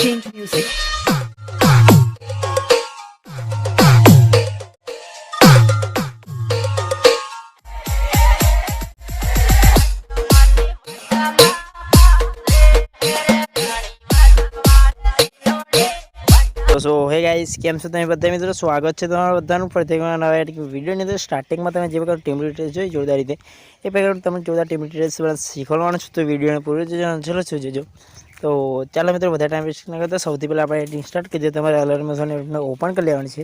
Change music. સો હે guys, કેમ છો તમે બધા મિત્રો? સ્વાગત છે તમારા બધાનું પ્રત્યેક નવા વિડીયોની અંદર. સ્ટાર્ટિંગમાં તમે જે પ્રકાર ટીમ ડિટેલ્સ જોઈ જોરદાર રીતે એ પ્રકાર તમે જોરદાર ટીમ ડિટેલ્સ શીખવાડવાનું છો, તો વિડીયોને પૂરું ચલો છો જોજો. તો ચાલો મિત્રો, બધા ટાઈમ વેસ્ટ ન કરતા સૌથી પહેલાં આપણે એડિટિંગ સ્ટાર્ટ કરી દઈએ. તમારે અલર્ટ ઓપન કરી લેવાની છે.